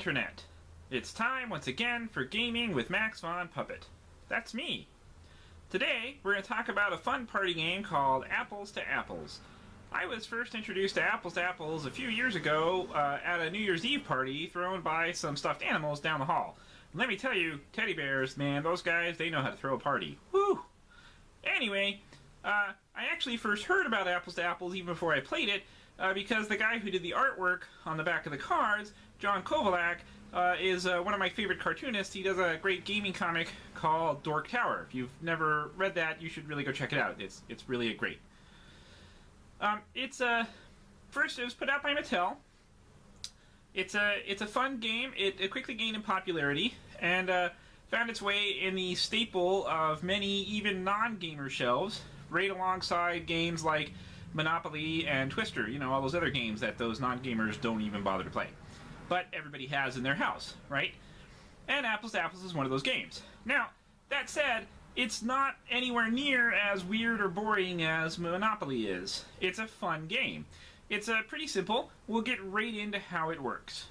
Internet. It's time once again for gaming with Max Von Puppet. That's me. Today, we're going to talk about a fun party game called Apples to Apples. I was first introduced to Apples a few years ago at a New Year's Eve party thrown by some stuffed animals down the hall. And let me tell you, teddy bears, man, those guys, they know how to throw a party. Woo! Anyway, I actually first heard about Apples to Apples even before I played it, because the guy who did the artwork on the back of the cards, John Kovalak, is one of my favorite cartoonists. He does a great gaming comic called Dork Tower. If you've never read that, you should really go check it out. It's really great. First, it was put out by Mattel. It's a fun game. It quickly gained in popularity and found its way in the staple of many even non-gamer shelves, right alongside games like Monopoly and Twister, you know, all those other games that those non-gamers don't even bother to play. But everybody has in their house, right? And Apples to Apples is one of those games. Now, that said, it's not anywhere near as weird or boring as Monopoly is. It's a fun game. It's pretty simple. We'll get right into how it works.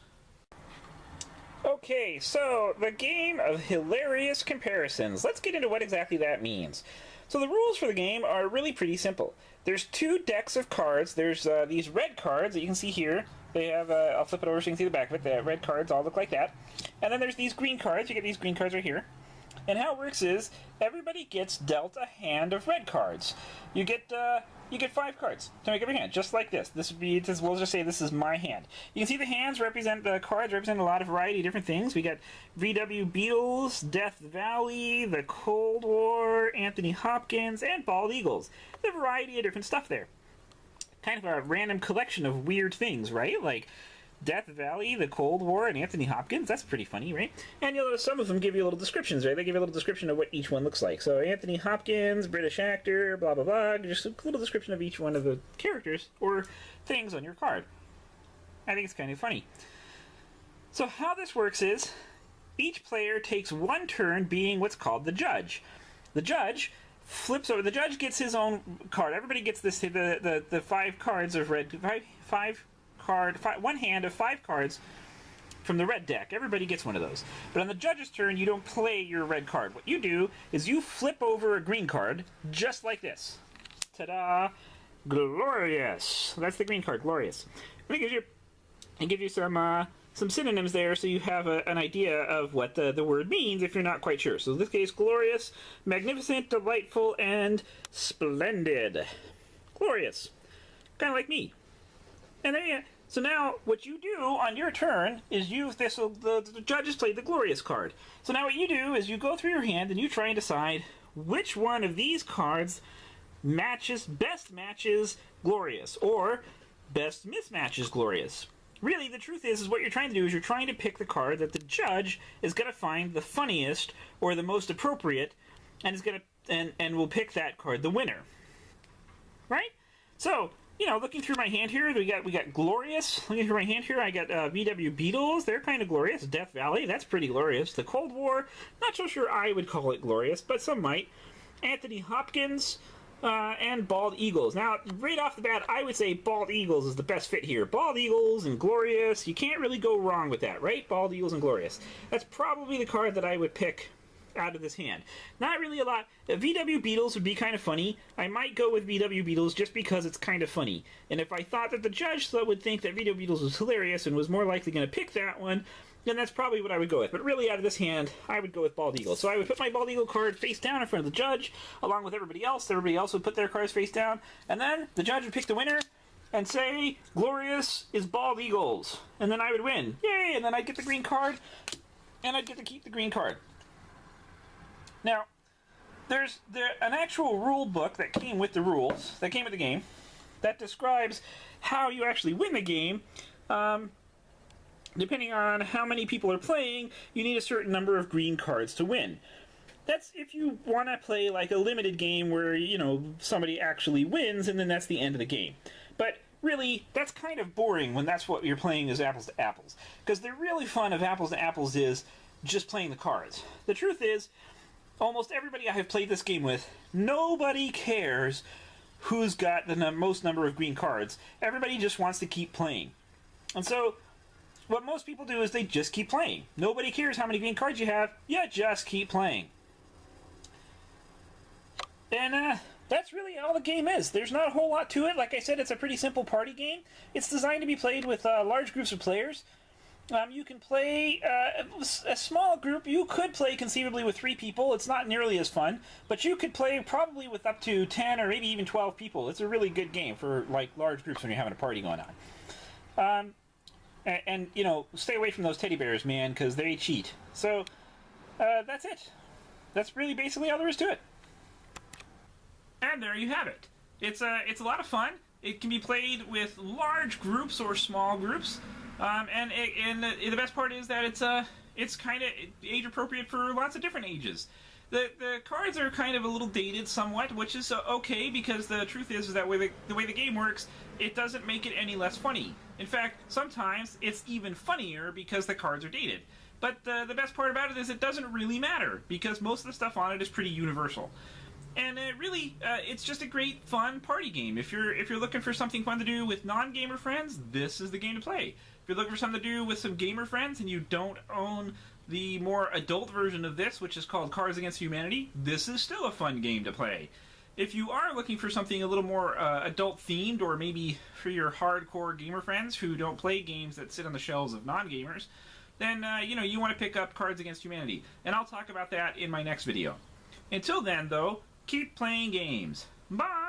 Okay, so the game of hilarious comparisons. Let's get into what exactly that means. So the rules for the game are really pretty simple. There's two decks of cards. There's these red cards that you can see here. They have, I'll flip it over so you can see the back of it. The red cards all look like that. And then there's these green cards. You get these green cards right here. And how it works is, everybody gets dealt a hand of red cards. You get 5 cards to make up your hand, just like this. We'll just say this is my hand. You can see the hands represent, the cards represent a lot of variety of different things. We got VW Beetles, Death Valley, the Cold War, Anthony Hopkins, and Bald Eagles. There's a variety of different stuff there. Kind of a random collection of weird things, right? Like Death Valley, the Cold War, and Anthony Hopkins. That's pretty funny, right? And you'll notice some of them give you little descriptions, right? They give you a little description of what each one looks like. So Anthony Hopkins, British actor, blah, blah, blah. Just a little description of each one of the characters or things on your card. I think it's kind of funny. So how this works is, each player takes one turn being what's called the judge. The judge flips over. The judge gets his own card. Everybody gets this, the 5 cards of red, one hand of 5 cards from the red deck. Everybody gets one of those. But on the judge's turn, you don't play your red card. What you do is you flip over a green card, just like this. Ta-da! Glorious! That's the green card, glorious. And it gives you some synonyms there, so you have an idea of what the word means if you're not quite sure. So in this case, glorious, magnificent, delightful, and splendid. Glorious. Kind of like me. And there you. So now, what you do on your turn is the judge has played the glorious card. So now what you do is you go through your hand and you try and decide which one of these cards best matches glorious, or best mismatches glorious. Really, the truth is what you're trying to do is you're trying to pick the card that the judge is going to find the funniest or the most appropriate, and and will pick that card the winner. Right? So, you know, looking through my hand here, we got glorious. Looking through my hand here, I got VW Beetles. They're kind of glorious. Death Valley, that's pretty glorious. The Cold War, not so sure I would call it glorious, but some might. Anthony Hopkins, and Bald Eagles. Now, right off the bat, I would say Bald Eagles is the best fit here. Bald Eagles and glorious, you can't really go wrong with that, right? Bald Eagles and glorious. That's probably the card that I would pick out of this hand. Not really a lot. VW Beetles would be kind of funny. I might go with VW Beetles just because it's kind of funny. And if I thought that the judge would think that VW Beetles was hilarious and was more likely going to pick that one, then that's probably what I would go with. But really, out of this hand, I would go with Bald Eagle. So I would put my Bald Eagle card face down in front of the judge, along with everybody else. Everybody else would put their cards face down. And then the judge would pick the winner and say, glorious is Bald Eagles. And then I would win. Yay! And then I'd get the green card, and I'd get to keep the green card. Now, there's an actual rule book that came with the rules, that came with the game, that describes how you actually win the game. Depending on how many people are playing, you need a certain number of green cards to win. That's if you want to play like a limited game where, you know, somebody actually wins, and then that's the end of the game. But really, that's kind of boring when that's what you're playing is Apples to Apples. Because the really fun of Apples to Apples is just playing the cards. The truth is, almost everybody I have played this game with, nobody cares who's got the most number of green cards. Everybody just wants to keep playing. And so, what most people do is they just keep playing. Nobody cares how many green cards you have, you just keep playing. And that's really all the game is. There's not a whole lot to it. Like I said, it's a pretty simple party game. It's designed to be played with large groups of players. You can play a small group. You could play conceivably with 3 people. It's not nearly as fun, but you could play probably with up to 10 or maybe even 12 people. It's a really good game for like large groups when you're having a party going on. And you know, stay away from those teddy bears, man, because they cheat. So that's it. That's really basically all there is to it. And there you have it. It's a lot of fun. It can be played with large groups or small groups. And the best part is that it's kind of age appropriate for lots of different ages. The cards are kind of a little dated somewhat, which is okay, because the truth is that the way the game works, it doesn't make it any less funny. In fact, sometimes it's even funnier because the cards are dated. But the best part about it is it doesn't really matter, because most of the stuff on it is pretty universal. And really, it's just a great, fun party game. If you're looking for something fun to do with non-gamer friends, this is the game to play. If you're looking for something to do with some gamer friends and you don't own the more adult version of this, which is called Cards Against Humanity, this is still a fun game to play. If you are looking for something a little more adult-themed, or maybe for your hardcore gamer friends who don't play games that sit on the shelves of non-gamers, then you want to pick up Cards Against Humanity. And I'll talk about that in my next video. Until then, though, keep playing games. Bye!